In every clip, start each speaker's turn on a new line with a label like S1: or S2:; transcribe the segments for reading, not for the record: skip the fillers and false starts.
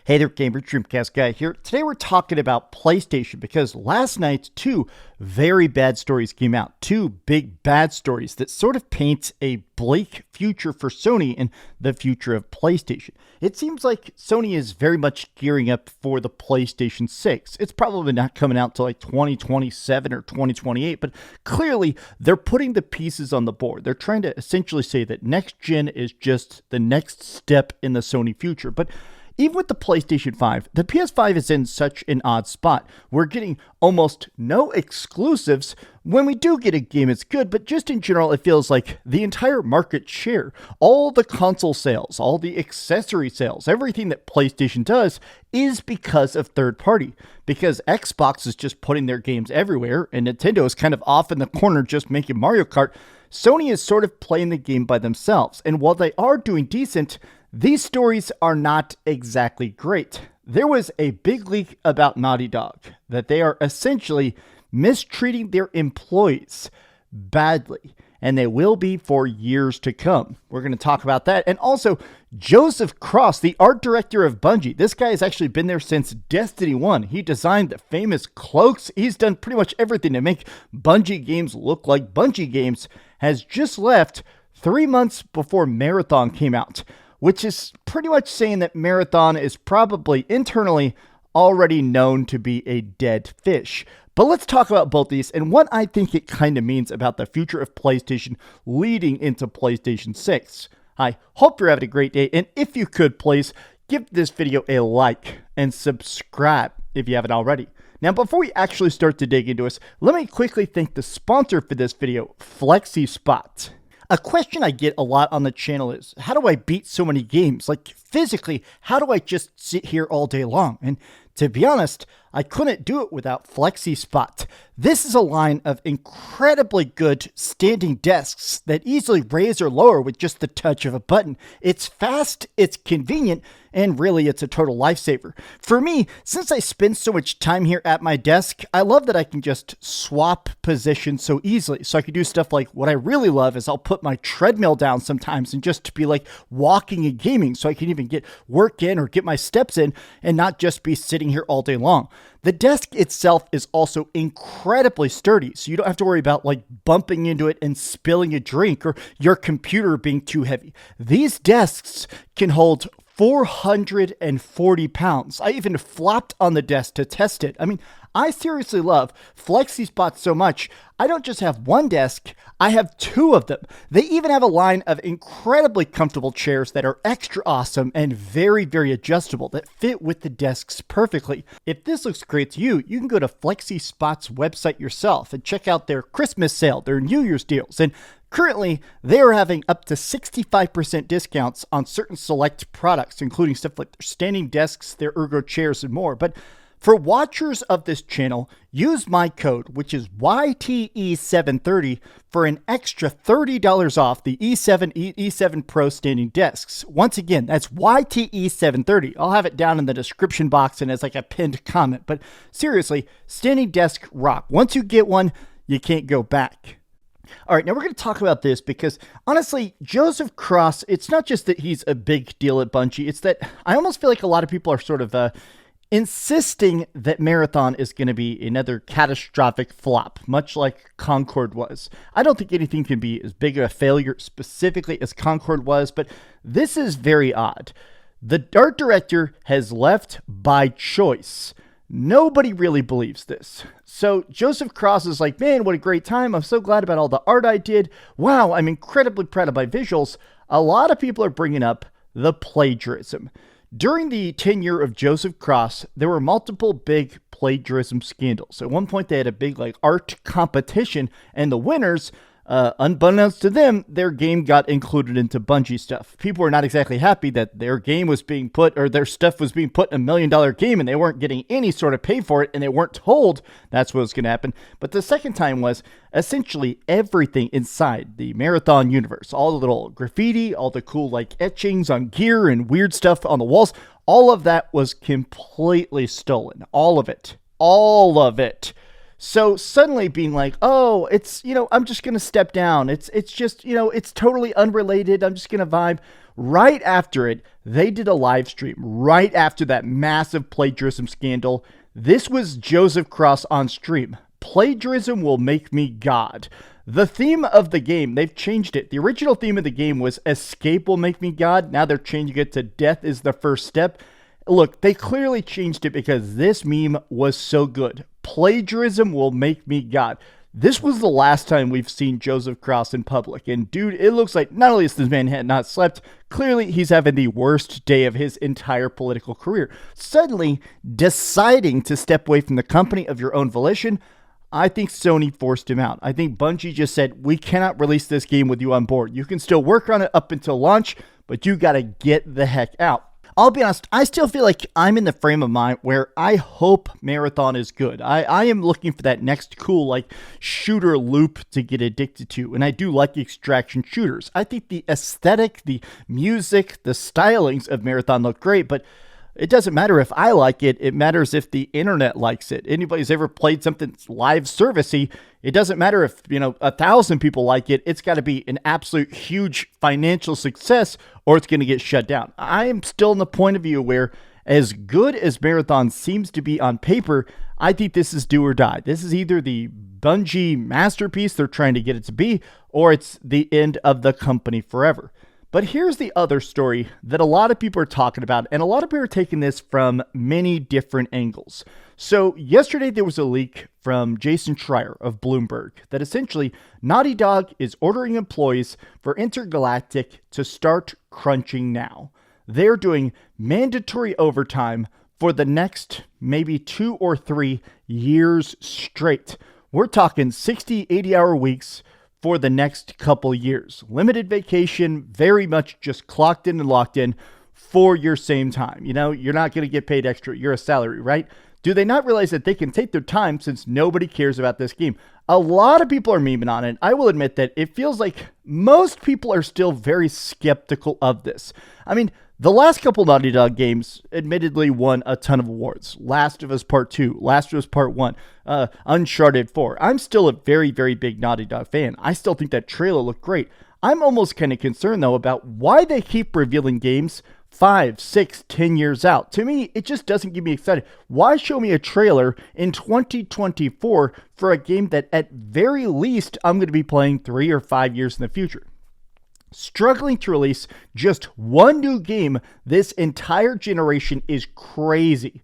S1: Hey there, gamers, DreamcastGuy here. Today we're talking about PlayStation because last night two very bad stories came out. Two big bad stories that sort of paint a bleak future for Sony and the future of PlayStation. It seems like Sony is very much gearing up for the PlayStation 6. It's probably not coming out till like 2027 or 2028, but clearly they're putting the pieces on the board. They're trying to essentially say that next gen is just the next step in the Sony future. But even with the PlayStation 5, the PS5 is in such an odd spot. We're getting almost no exclusives. When we do get a game, it's good, but just in general, it feels like the entire market share, all the console sales, all the accessory sales, everything that PlayStation does is because of third party. Because Xbox is just putting their games everywhere, and Nintendo is kind of off in the corner just making Mario Kart, Sony is sort of playing the game by themselves. And while they are doing decent, these stories are not exactly great. There was a big leak about Naughty Dog, that they are essentially mistreating their employees badly, and they will be for years to come. We're going to talk about that. And also, Joseph Cross, the art director of Bungie. This guy has actually been there since Destiny 1. He designed the famous cloaks. He's done pretty much everything to make Bungie games look like Bungie games. Has just left 3 months before Marathon came out, which is pretty much saying that Marathon is probably internally already known to be a dead fish. But let's talk about both these and what I think it kind of means about the future of PlayStation leading into PlayStation 6. I hope you're having a great day, and if you could, please give this video a like and subscribe if you haven't already. Now, before we actually start to dig into this, let me quickly thank the sponsor for this video, FlexiSpot. A question I get a lot on the channel is, how do I beat so many games? Like, physically, how do I just sit here all day long? And to be honest, I couldn't do it without FlexiSpot. This is a line of incredibly good standing desks that easily raise or lower with just the touch of a button. It's fast, it's convenient, and really it's a total lifesaver. For me, since I spend so much time here at my desk, I love that I can just swap positions so easily. So I can do stuff like, what I really love is I'll put my treadmill down sometimes and just be like walking and gaming, so I can even get work in or get my steps in and not just be sitting here all day long. The desk itself is also incredibly sturdy, so you don't have to worry about like bumping into it and spilling a drink or your computer being too heavy. These desks can hold 440 pounds. I even flopped on the desk to test it. I mean, I seriously love FlexiSpot so much. I don't just have one desk, I have two of them. They even have a line of incredibly comfortable chairs that are extra awesome and very, very adjustable that fit with the desks perfectly. If this looks great to you, you can go to FlexiSpot's website yourself and check out their Christmas sale, their New Year's deals. And currently, they are having up to 65% discounts on certain select products, including stuff like their standing desks, their ergo chairs, and more. But for watchers of this channel, use my code, which is YTE730, for an extra $30 off the E7 Pro standing desks. Once again, that's YTE730. I'll have it down in the description box and as like a pinned comment. But seriously, standing desk rock. Once you get one, you can't go back. All right, now we're going to talk about this because, honestly, Joseph Cross, it's not just that he's a big deal at Bungie, it's that I almost feel like a lot of people are sort of insisting that Marathon is going to be another catastrophic flop, much like Concord was. I don't think anything can be as big of a failure specifically as Concord was, but this is very odd. The art director has left by choice. Nobody really believes this. So Joseph Cross is like, man, what a great time. I'm so glad about all the art I did. Wow, I'm incredibly proud of my visuals. A lot of people are bringing up the plagiarism. During the tenure of Joseph Cross, there were multiple big plagiarism scandals. At one point, they had a big like art competition, and the winners, unbeknownst to them, their game got included into Bungie stuff. People were not exactly happy that their game was being put, or their stuff was being put in $1 million game, and they weren't getting any sort of pay for it, and they weren't told that's what was going to happen. But the second time was essentially everything inside the Marathon universe. All the little graffiti, all the cool like etchings on gear and weird stuff on the walls, all of that was completely stolen. All of it. All of it. So suddenly being like, oh, it's, I'm just going to step down. It's just, it's totally unrelated. I'm just going to vibe. Right after it, they did a live stream right after that massive plagiarism scandal. This was Joseph Cross on stream. Plagiarism will make me God. The theme of the game, they've changed it. The original theme of the game was escape will make me God. Now they're changing it to death is the first step. Look, they clearly changed it because this meme was so good. Plagiarism will make me God. This was the last time we've seen Joseph Cross in public. And dude, it looks like not only has this man had not slept, clearly he's having the worst day of his entire political career. Suddenly deciding to step away from the company of your own volition, I think Sony forced him out. I think Bungie just said, we cannot release this game with you on board. You can still work on it up until launch, but you got to get the heck out. I'll be honest, I still feel like I'm in the frame of mind where I hope Marathon is good. I am looking for that next cool, shooter loop to get addicted to, and I do like extraction shooters. I think the aesthetic, the music, the stylings of Marathon look great, but it doesn't matter if I like it. It matters if the internet likes it. Anybody's ever played something live servicey, it doesn't matter if, 1,000 people like it. It's got to be an absolute huge financial success or it's going to get shut down. I am still in the point of view where as good as Marathon seems to be on paper, I think this is do or die. This is either the Bungie masterpiece they're trying to get it to be, or it's the end of the company forever. But here's the other story that a lot of people are talking about, and a lot of people are taking this from many different angles. So yesterday there was a leak from Jason Schreier of Bloomberg that essentially Naughty Dog is ordering employees for Intergalactic to start crunching now. They're doing mandatory overtime for the next maybe 2 or 3 years straight. We're talking 60, 80-hour weeks for the next couple years. Limited vacation, very much just clocked in and locked in for your same time. You're not going to get paid extra. You're a salary, right? Do they not realize that they can take their time since nobody cares about this game? A lot of people are memeing on it. I will admit that it feels like most people are still very skeptical of this. I mean, the last couple Naughty Dog games admittedly won a ton of awards. Last of Us Part 2, Last of Us Part 1, Uncharted 4. I'm still a very, very big Naughty Dog fan. I still think that trailer looked great. I'm almost kind of concerned, though, about why they keep revealing games 5, 6, 10 years out. To me, it just doesn't get me excited. Why show me a trailer in 2024 for a game that at very least I'm going to be playing 3 or 5 years in the future? Struggling to release just one new game this entire generation is crazy.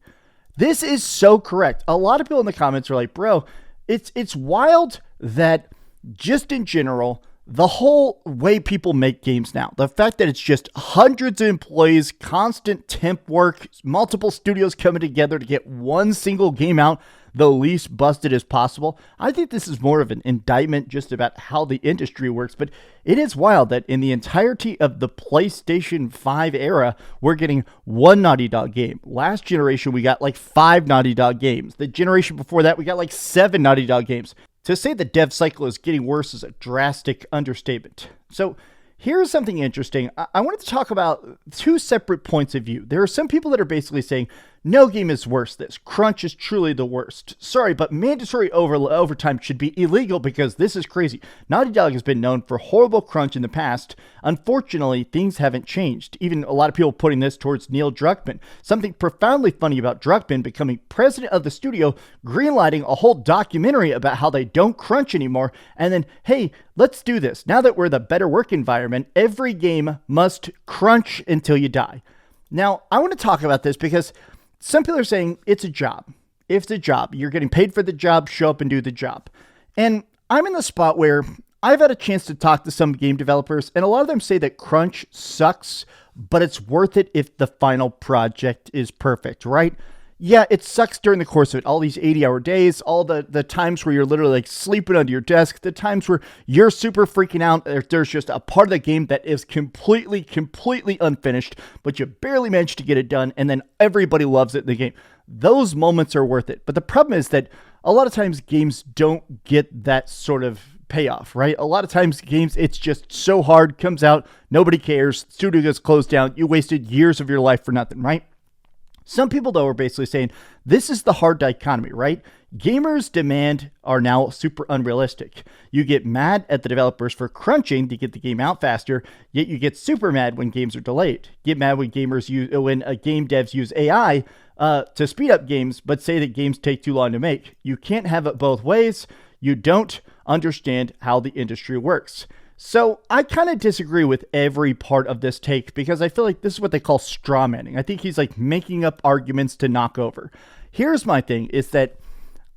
S1: This is so correct. A lot of people in the comments are like, bro, it's wild that just in general, the whole way people make games now, the fact that it's just hundreds of employees, constant temp work, multiple studios coming together to get one single game out the least busted as possible. I think this is more of an indictment just about how the industry works, but it is wild that in the entirety of the PlayStation 5 era, we're getting one Naughty Dog game. Last generation, we got 5 Naughty Dog games. The generation before that, we got 7 Naughty Dog games. To say the dev cycle is getting worse is a drastic understatement. So here's something interesting. I wanted to talk about 2 separate points of view. There are some people that are basically saying, no game is worse than this. Crunch is truly the worst. Sorry, but mandatory overtime should be illegal because this is crazy. Naughty Dog has been known for horrible crunch in the past. Unfortunately, things haven't changed. Even a lot of people putting this towards Neil Druckmann. Something profoundly funny about Druckmann becoming president of the studio, greenlighting a whole documentary about how they don't crunch anymore, and then, hey, let's do this. Now that we're the better work environment, every game must crunch until you die. Now, I want to talk about this because some people are saying it's a job. If it's a job, you're getting paid for the job, show up and do the job. And I'm in the spot where I've had a chance to talk to some game developers, and a lot of them say that crunch sucks, but it's worth it if the final project is perfect, right? Yeah, it sucks during the course of it. All these 80-hour days, all the times where you're literally sleeping under your desk, the times where you're super freaking out. There's just a part of the game that is completely unfinished, but you barely managed to get it done, and then everybody loves it in the game. Those moments are worth it. But the problem is that a lot of times games don't get that sort of payoff, right? A lot of times games, it's just so hard, comes out, nobody cares, studio gets closed down, you wasted years of your life for nothing, right? Some people, though, are basically saying this is the hard dichotomy, right? Gamers' demand are now super unrealistic. You get mad at the developers for crunching to get the game out faster, yet you get super mad when games are delayed. Get mad when game devs use AI to speed up games, but say that games take too long to make. You can't have it both ways. You don't understand how the industry works. So I kind of disagree with every part of this take because I feel like this is what they call straw manning. I think he's like making up arguments to knock over. Here's my thing is that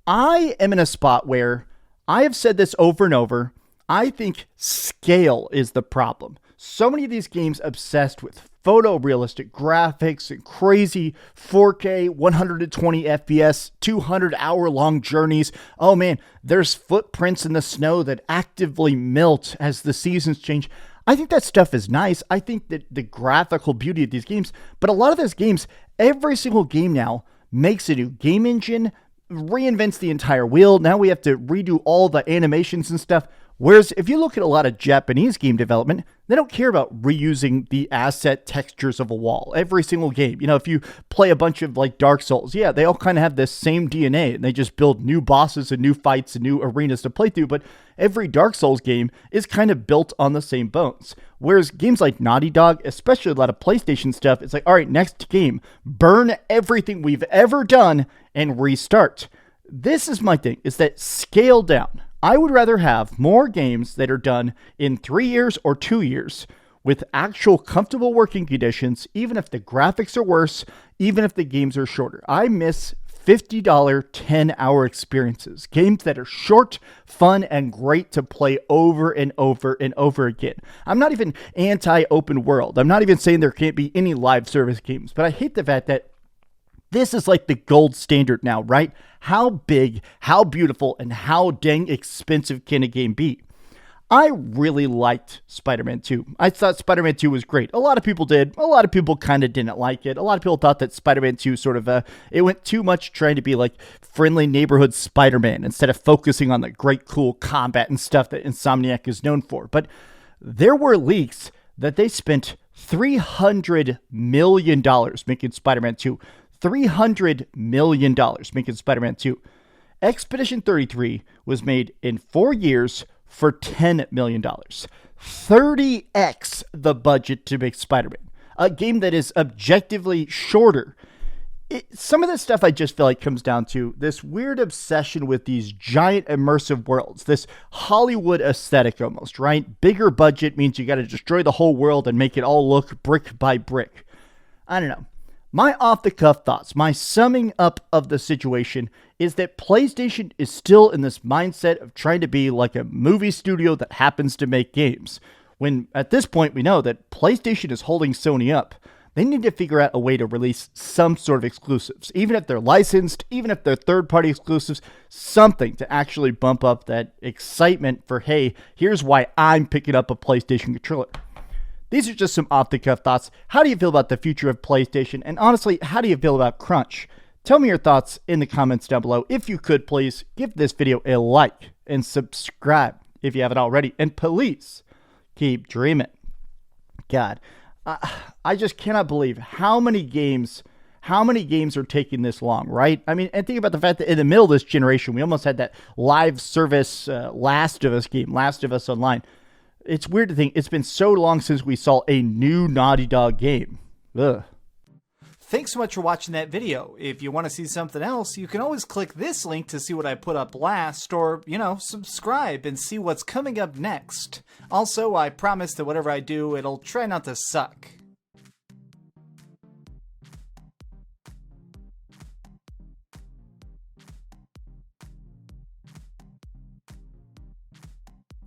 S1: I am in a spot where I have said this over and over. I think scale is the problem. So many of these games obsessed with photorealistic graphics and crazy 4K, 120 FPS, 200-hour-long journeys. Oh man, there's footprints in the snow that actively melt as the seasons change. I think that stuff is nice. I think that the graphical beauty of these games, but a lot of those games, every single game now makes a new game engine, reinvents the entire wheel. Now we have to redo all the animations and stuff. Whereas if you look at a lot of Japanese game development, they don't care about reusing the asset textures of a wall. Every single game, if you play a bunch of like Dark Souls, yeah, they all kind of have this same DNA and they just build new bosses and new fights and new arenas to play through. But every Dark Souls game is kind of built on the same bones. Whereas games like Naughty Dog, especially a lot of PlayStation stuff, it's like, all right, next game, burn everything we've ever done and restart. This is my thing, is that scale down. I would rather have more games that are done in 3 years or 2 years with actual comfortable working conditions, even if the graphics are worse, even if the games are shorter. I miss $50 10-hour experiences, games that are short, fun, and great to play over and over and over again. I'm not even anti-open world. I'm not even saying there can't be any live service games, but I hate the fact that this is like the gold standard now, right? How big, how beautiful, and how dang expensive can a game be? I really liked Spider-Man 2. I thought Spider-Man 2 was great. A lot of people did. A lot of people kind of didn't like it. A lot of people thought that Spider-Man 2 sort of, it went too much trying to be like friendly neighborhood Spider-Man instead of focusing on the great, cool combat and stuff that Insomniac is known for. But there were leaks that they spent $300 million making Spider-Man 2. $300 million making Spider-Man 2. Expedition 33 was made in 4 years for $10 million. 30x the budget to make Spider-Man. A game that is objectively shorter. Some of this stuff I just feel like comes down to this weird obsession with these giant immersive worlds. This Hollywood aesthetic almost, right? Bigger budget means you got to destroy the whole world and make it all look brick by brick. I don't know. My off-the-cuff thoughts, my summing up of the situation is that PlayStation is still in this mindset of trying to be like a movie studio that happens to make games. When at this point we know that PlayStation is holding Sony up. They need to figure out a way to release some sort of exclusives. Even if they're licensed, even if they're third-party exclusives, something to actually bump up that excitement for, hey, here's why I'm picking up a PlayStation controller. These are just some off-the-cuff thoughts. How do you feel about the future of PlayStation? And honestly, how do you feel about crunch? Tell me your thoughts in the comments down below. If you could, please give this video a like and subscribe if you haven't already. And please keep dreaming. God, I just cannot believe how many games are taking this long, right? I mean, and think about the fact that in the middle of this generation, we almost had that live service Last of Us game, Last of Us Online. It's weird to think it's been so long since we saw a new Naughty Dog game. Ugh.
S2: Thanks so much for watching that video. If you want to see something else, you can always click this link to see what I put up last, or, subscribe and see what's coming up next. Also, I promise that whatever I do, it'll try not to suck.